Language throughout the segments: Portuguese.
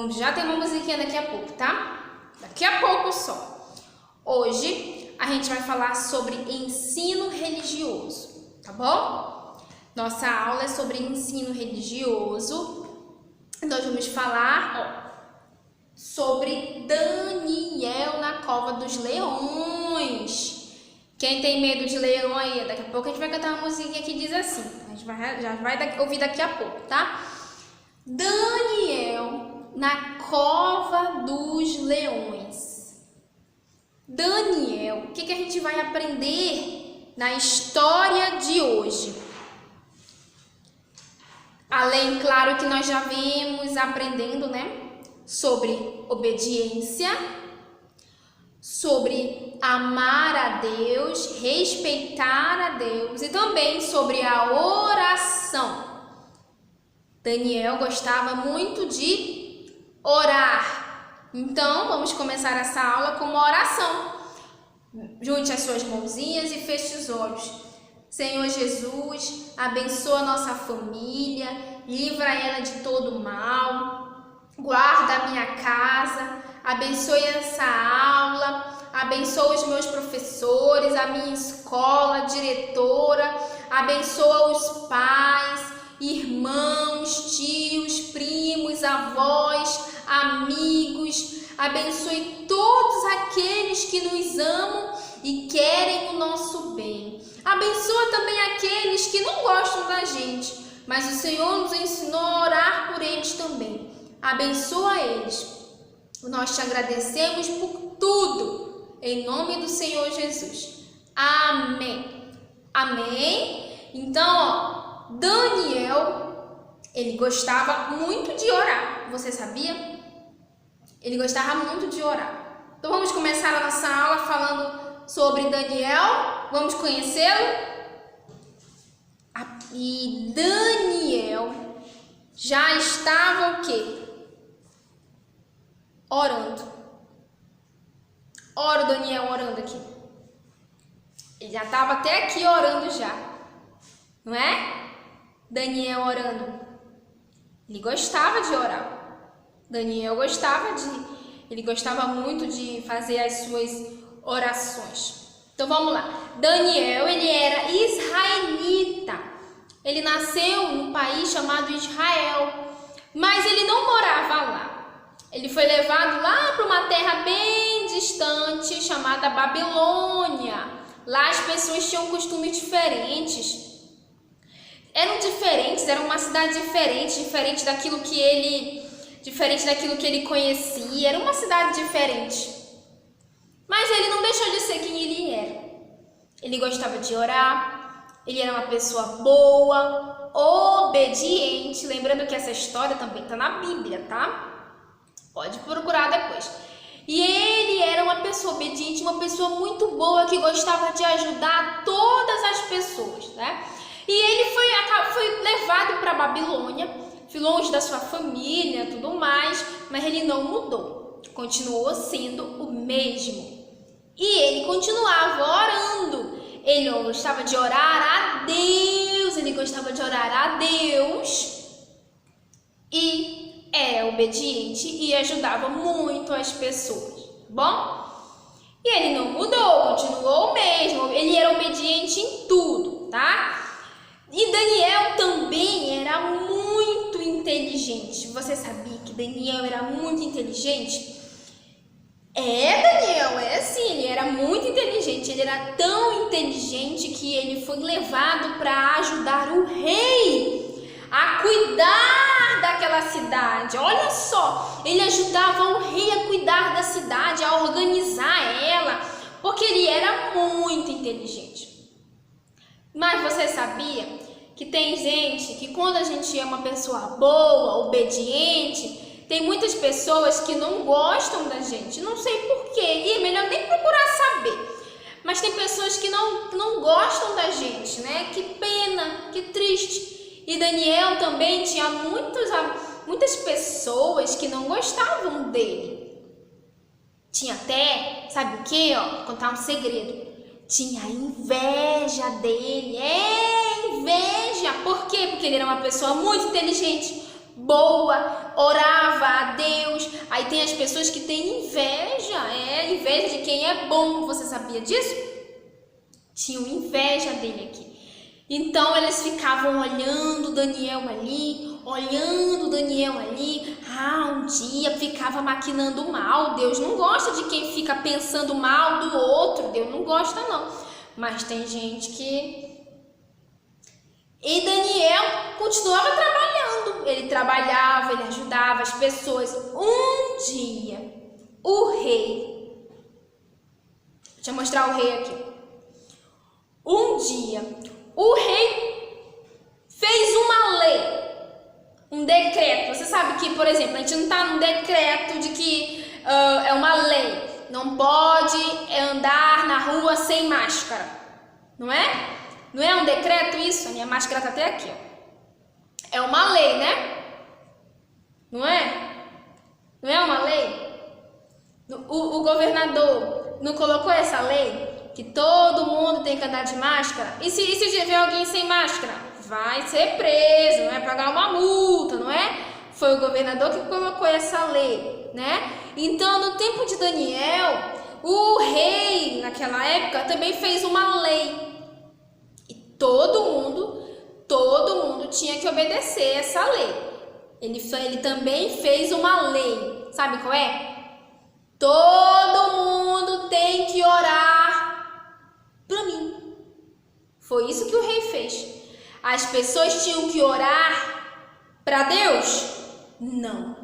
Vamos já ter uma musiquinha daqui a pouco, tá? Daqui a pouco só. Hoje a gente vai falar sobre ensino religioso, tá bom? Nossa aula é sobre ensino religioso. Nós vamos falar, sobre Daniel na cova dos leões. Quem tem medo de leão aí? Daqui a pouco a gente vai cantar uma musiquinha que diz assim. A gente já vai ouvir daqui a pouco, tá? Daniel na cova dos leões. Daniel, o que a gente vai aprender na história de hoje? Além, claro, que nós já vimos aprendendo, né? Sobre obediência, sobre amar a Deus, respeitar a Deus e também sobre a oração. Daniel gostava muito de orar. Então, vamos começar essa aula com uma oração. Junte as suas mãozinhas e feche os olhos. Senhor Jesus, abençoa a nossa família, livra ela de todo mal, guarda a minha casa, abençoe essa aula, abençoa os meus professores, a minha escola, a diretora, abençoa os pais, irmãos, tios, primos, avós, amigos, abençoe todos aqueles que nos amam e querem o nosso bem. Abençoa também aqueles que não gostam da gente, mas o Senhor nos ensinou a orar por eles também. Abençoa eles. Nós te agradecemos por tudo, em nome do Senhor Jesus. Amém. Amém? Então, Daniel, ele gostava muito de orar. Você sabia? Ele gostava muito de orar. Então, vamos começar a nossa aula falando sobre Daniel. Vamos conhecê-lo? E Daniel já estava o quê? Orando. Ora o Daniel orando aqui. Ele já estava até aqui orando já. Não é? Daniel orando. Ele gostava de orar. Daniel ele gostava muito de fazer as suas orações. Então vamos lá. Daniel, ele era israelita. Ele nasceu num país chamado Israel, mas ele não morava lá. Ele foi levado lá para uma terra bem distante chamada Babilônia. Lá as pessoas tinham costumes diferentes. Era uma cidade diferente daquilo que ele conhecia. Era uma cidade diferente. Mas ele não deixou de ser quem ele era. Ele gostava de orar, ele era uma pessoa boa, obediente. Lembrando que essa história também está na Bíblia, tá? Pode procurar depois. E ele era uma pessoa obediente, uma pessoa muito boa que gostava de ajudar todas as pessoas, né? E ele foi levado para a Babilônia, longe da sua família e tudo mais, mas ele não mudou, continuou sendo o mesmo. E ele continuava orando, ele gostava de orar a Deus, e era obediente e ajudava muito as pessoas, bom? E ele não mudou, continuou o mesmo, ele era obediente em tudo, tá? E Daniel também era muito inteligente. Você sabia que Daniel era muito inteligente? Daniel, sim, ele era muito inteligente. Ele era tão inteligente que ele foi levado para ajudar o rei a cuidar daquela cidade. Olha só, ele ajudava o rei a cuidar da cidade, a organizar ela, porque ele era muito inteligente. Mas você sabia que tem gente que quando a gente é uma pessoa boa, obediente, tem muitas pessoas que não gostam da gente, não sei porquê, e é melhor nem procurar saber. Mas tem pessoas que não gostam da gente, né? Que pena, que triste. E Daniel também tinha muitas pessoas que não gostavam dele. Tinha até, sabe o quê? Vou contar um segredo. Tinha inveja dele, inveja. Por quê? Porque ele era uma pessoa muito inteligente, boa, orava a Deus. Aí tem as pessoas que têm inveja, inveja de quem é bom. Você sabia disso? Tinham inveja dele aqui. Então eles ficavam olhando Daniel ali, um dia ficava maquinando mal. Deus não gosta de quem fica pensando mal do outro, Deus não gosta não. Mas tem gente que... E Daniel continuava trabalhando, ele trabalhava, ele ajudava as pessoas. Um dia, o rei... Deixa eu mostrar o rei aqui. Um dia, o rei fez uma lei, um decreto. Você sabe que, por exemplo, a gente não está num decreto de que é uma lei. Não pode andar na rua sem máscara, não é? Não é um decreto isso? A minha máscara está até aqui, ó. É uma lei, né? Não é? Não é uma lei? O governador não colocou essa lei? Que todo mundo tem que andar de máscara? E se ver alguém sem máscara? Vai ser preso, vai pagar uma multa, não é? Foi o governador que colocou essa lei, né? Então, no tempo de Daniel, o rei, naquela época, também fez uma lei. E todo mundo tinha que obedecer essa lei. Ele também fez uma lei. Sabe qual é? Todo mundo tem que orar para mim. Foi isso que o rei fez. As pessoas tinham que orar para Deus? Não.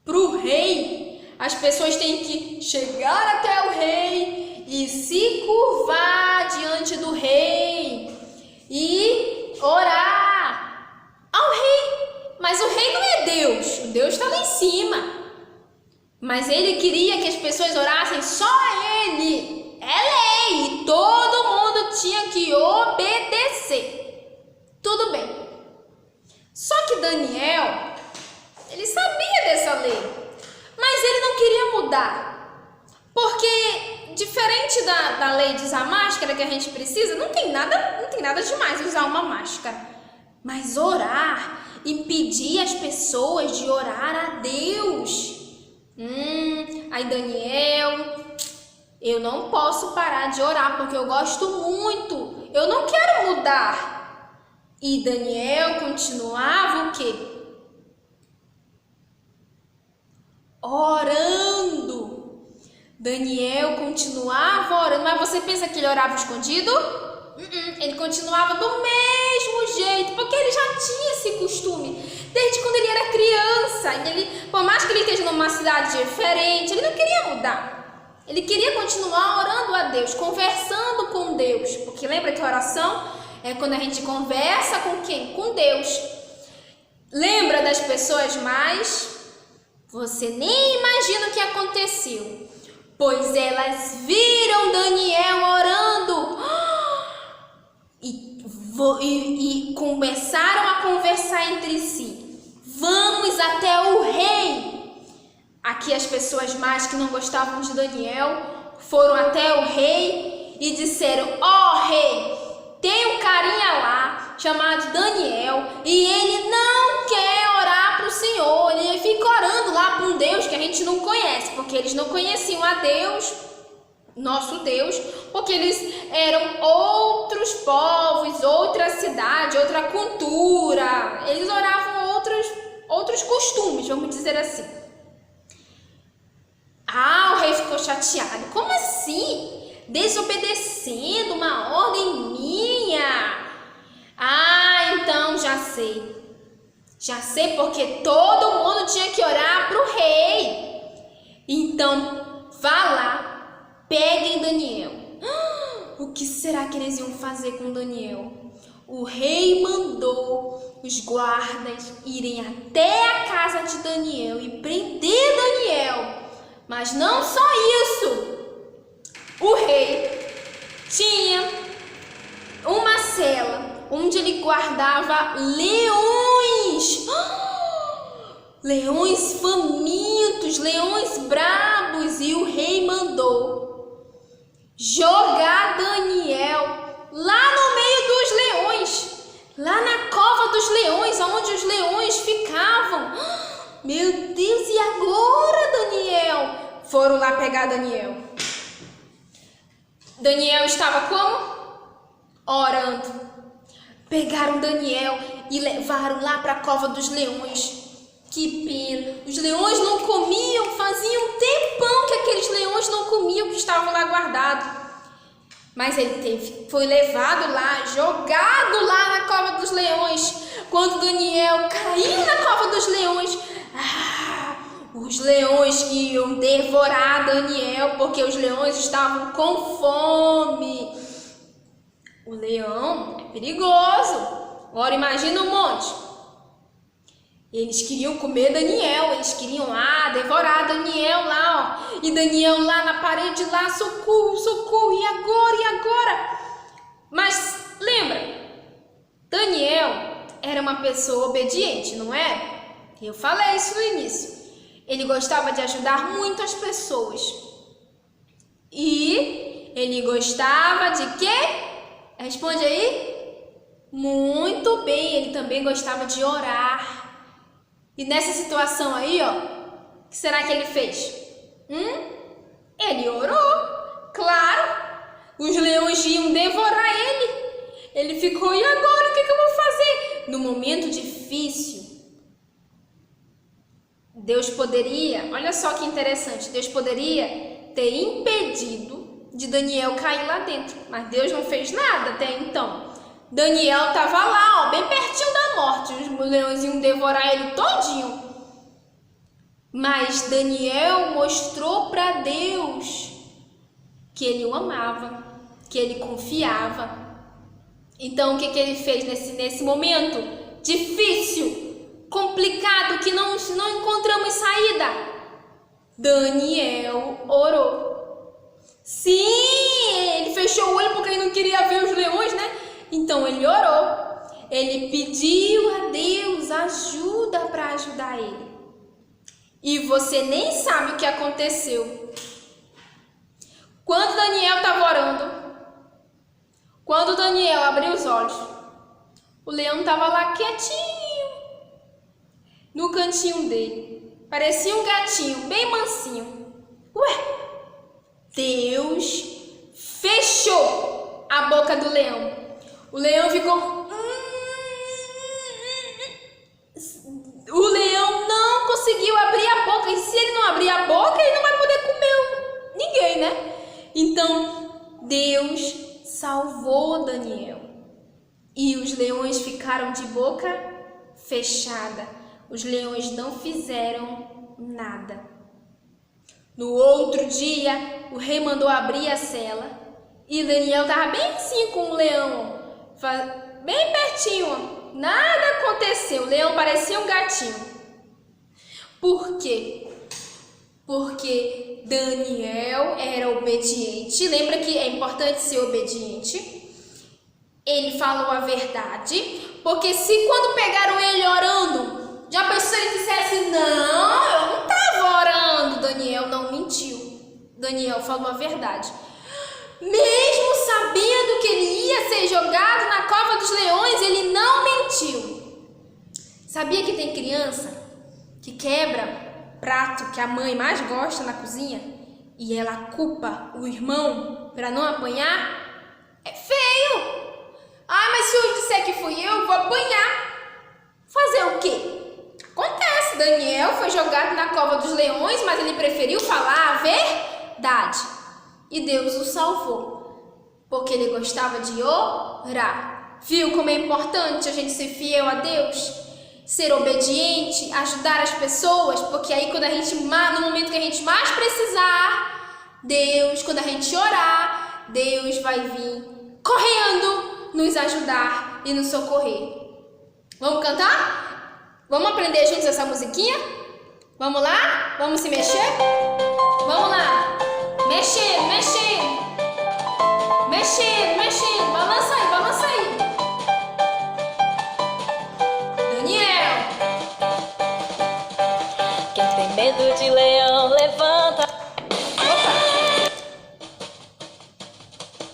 Para o rei, as pessoas têm que chegar até o rei e se curvar diante do rei e orar ao rei. Mas o rei não é Deus, o Deus está lá em cima. Mas ele queria que as pessoas orassem só a ele. É lei, e todo mundo tinha que obedecer. Tudo bem. Só que Daniel, ele sabia dessa lei, mas ele não queria mudar. Porque, diferente da lei de usar máscara que a gente precisa, não tem nada demais usar uma máscara. Mas orar e pedir às pessoas de orar a Deus. Aí Daniel, eu não posso parar de orar porque eu gosto muito, eu não quero mudar. E Daniel continuava o quê? Orando. Daniel continuava orando, mas você pensa que ele orava escondido? Ele continuava do mesmo jeito, porque ele já tinha esse costume desde quando ele era criança. Ele, por mais que ele esteja numa cidade diferente, ele não queria mudar. Ele queria continuar orando a Deus, conversando com Deus, porque lembra que a oração é quando a gente conversa com quem? Com Deus. Lembra das pessoas mais? Você nem imagina o que aconteceu, pois elas viram Daniel orando e começaram a conversar entre si. Vamos até o rei. Aqui as pessoas mais que não gostavam de Daniel foram até o rei e disseram: ó rei, tem um carinha lá chamado Daniel e ele não quer orar para o Senhor. Ele fica orando lá para um Deus que a gente não conhece, porque eles não conheciam a Deus, nosso Deus, porque eles eram outros povos, outra cidade, outra cultura. Eles oravam outros costumes, vamos dizer assim. O rei ficou chateado. Como assim? Desobedecendo uma ordem minha? Então já sei. Já sei porque todo mundo tinha que orar para o rei. Então, vá lá, peguem Daniel. O que será que eles iam fazer com Daniel? O rei mandou os guardas irem até a casa de Daniel e prender Daniel. Mas não só isso. O rei tinha uma cela onde ele guardava leões. Leões famintos, leões bravos. E o rei mandou jogar Daniel lá no meio dos leões, lá na cova dos leões, onde os leões ficavam Meu Deus, e agora, Daniel? Foram lá pegar Daniel. Daniel estava como? Orando. Pegaram Daniel e levaram lá para a cova dos leões. Que pena. Os leões não comiam, fazia um tempão que aqueles leões não comiam, que estavam lá guardados. Mas ele foi levado lá, jogado lá na cova dos leões. Quando Daniel caiu na cova dos leões, os leões que iam devorar Daniel, porque os leões estavam com fome. O leão é perigoso. Agora imagina um monte. Eles queriam comer Daniel, eles queriam devorar Daniel lá, ó. E Daniel lá na parede, lá, socorro, socorro, e agora? Mas lembra, Daniel era uma pessoa obediente, não é? Eu falei isso no início. Ele gostava de ajudar muito as pessoas. E ele gostava de quê? Responde aí. Muito bem, ele também gostava de orar. E nessa situação aí, ó, o que será que ele fez? Ele orou, claro. Os leões iam devorar ele. Ele ficou, e agora, o que eu vou fazer? No momento difícil, Deus poderia, olha só que interessante, Deus poderia ter impedido de Daniel cair lá dentro, mas Deus não fez nada até então. Daniel estava lá, ó, bem pertinho da morte, os leões iam devorar ele todinho. Mas Daniel mostrou para Deus que ele o amava, que ele confiava. Então o que ele fez nesse momento difícil, complicado, que não encontramos saída? Daniel orou. Sim, ele fechou o olho porque ele não queria ver os leões, né? Então ele orou. Ele pediu a Deus ajuda para ajudar ele. E você nem sabe o que aconteceu. Quando Daniel estava orando, quando Daniel abriu os olhos, o leão estava lá quietinho, no cantinho dele. Parecia um gatinho, bem mansinho. Ué, Deus fechou a boca do leão. O leão ficou... O leão não conseguiu abrir a boca. E se ele não abrir a boca, ele não vai poder comer ninguém, né? Então, Deus salvou Daniel. E os leões ficaram de boca fechada. Os leões não fizeram nada. No outro dia, o rei mandou abrir a cela. E Daniel estava bem assim com o leão, bem pertinho. Nada aconteceu. O leão parecia um gatinho. Por quê? Porque Daniel era obediente. Lembra que é importante ser obediente. Ele falou a verdade. Porque se quando pegaram ele orando, já pensou se ele dissesse: não, eu não estava orando. Daniel não mentiu. Daniel falou a verdade. Mesmo sabendo que ele ia ser jogado na cova dos leões, ele não mentiu. Sabia que tem criança que quebra prato que a mãe mais gosta na cozinha e ela culpa o irmão para não apanhar? É feio. Mas se eu disser que fui eu vou apanhar. Fazer o quê? Acontece. Daniel foi jogado na cova dos leões, mas ele preferiu falar a verdade. E Deus o salvou, porque ele gostava de orar. Viu como é importante a gente ser fiel a Deus? Ser obediente, ajudar as pessoas, porque aí no momento que a gente mais precisar, Deus, quando a gente orar, Deus vai vir correndo nos ajudar e nos socorrer. Vamos cantar? Vamos aprender juntos essa musiquinha? Vamos lá? Vamos se mexer? Vamos lá! Mexendo, balança aí. Daniel. Quem tem medo de leão, levanta. Opa.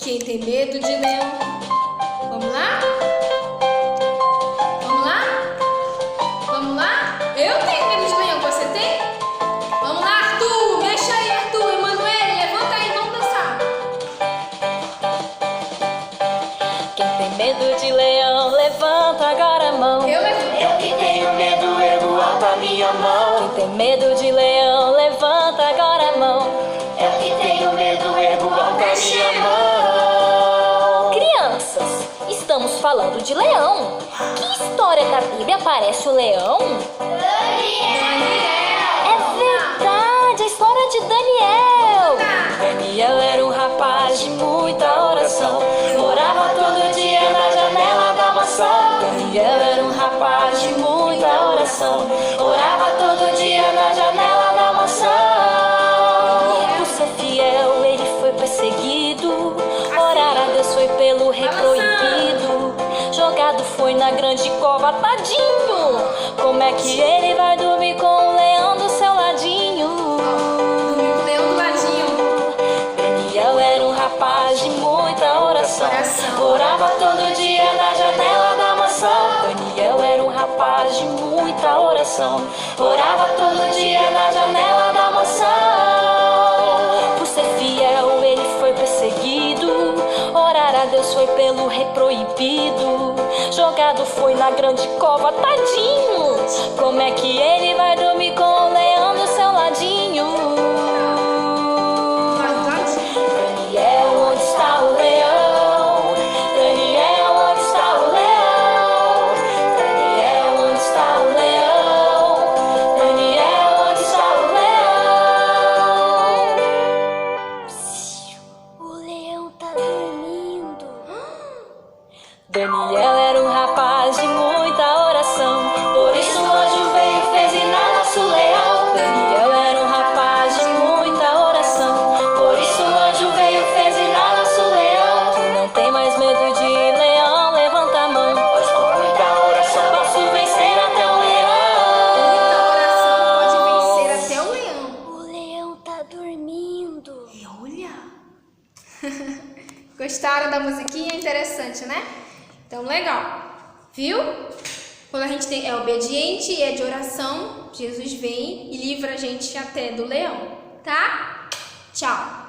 Quem tem medo de leão? Vamos lá? Vamos lá? Eu tenho medo de leão. medo de leão, levanta agora a mão. Eu levanto. Eu que tenho medo, ergo alto a minha mão. Quem tem medo de leão, levanta agora a mão. Eu que tenho medo, ergo alto a minha mão. Crianças, estamos falando de leão. Que história da Bíblia aparece o leão? É verdade, a história de Daniel. Daniel era um rapaz de muita oração. Morava todo dia na janela da maçã. Daniel era um rapaz de muita oração. Orava todo dia na janela da maçã. Por ser fiel, ele foi perseguido. Orar a Deus foi pelo reproibido. Jogado foi na grande cova, tadinho. Como é que ele vai dormir com o leão do seu ladinho? O leão do ladinho. Daniel era um rapaz de muita oração. Orava todo dia na janela da maçã. Daniel era um rapaz de muita oração. Orava todo dia na janela da maçã. Por ser fiel, ele foi perseguido. Orar a Deus foi pelo reproibido. Jogado foi na grande cova, tadinho. Como é que ele vai dormir com o leão do seu ladinho? Daniel, onde está o leão? Daniel, onde está o leão? Daniel, onde está o leão? Daniel, onde está o leão? O leão tá dormindo. Daniel era um rapaz de muita oração. Por isso o anjo veio e fez inar nosso leão. Daniel era um rapaz de muita oração. Por isso o anjo veio e fez inar nosso leão. Quem não tem mais medo de leão, levanta a mão. Pois com muita oração posso vencer até o Muita oração pode leão. vencer até o leão. O leão tá dormindo. E olha! Gostaram da musiquinha? Interessante, né? Então, legal. Viu? Quando a gente é obediente e é de oração, Jesus vem e livra a gente até do leão, tá? Tchau!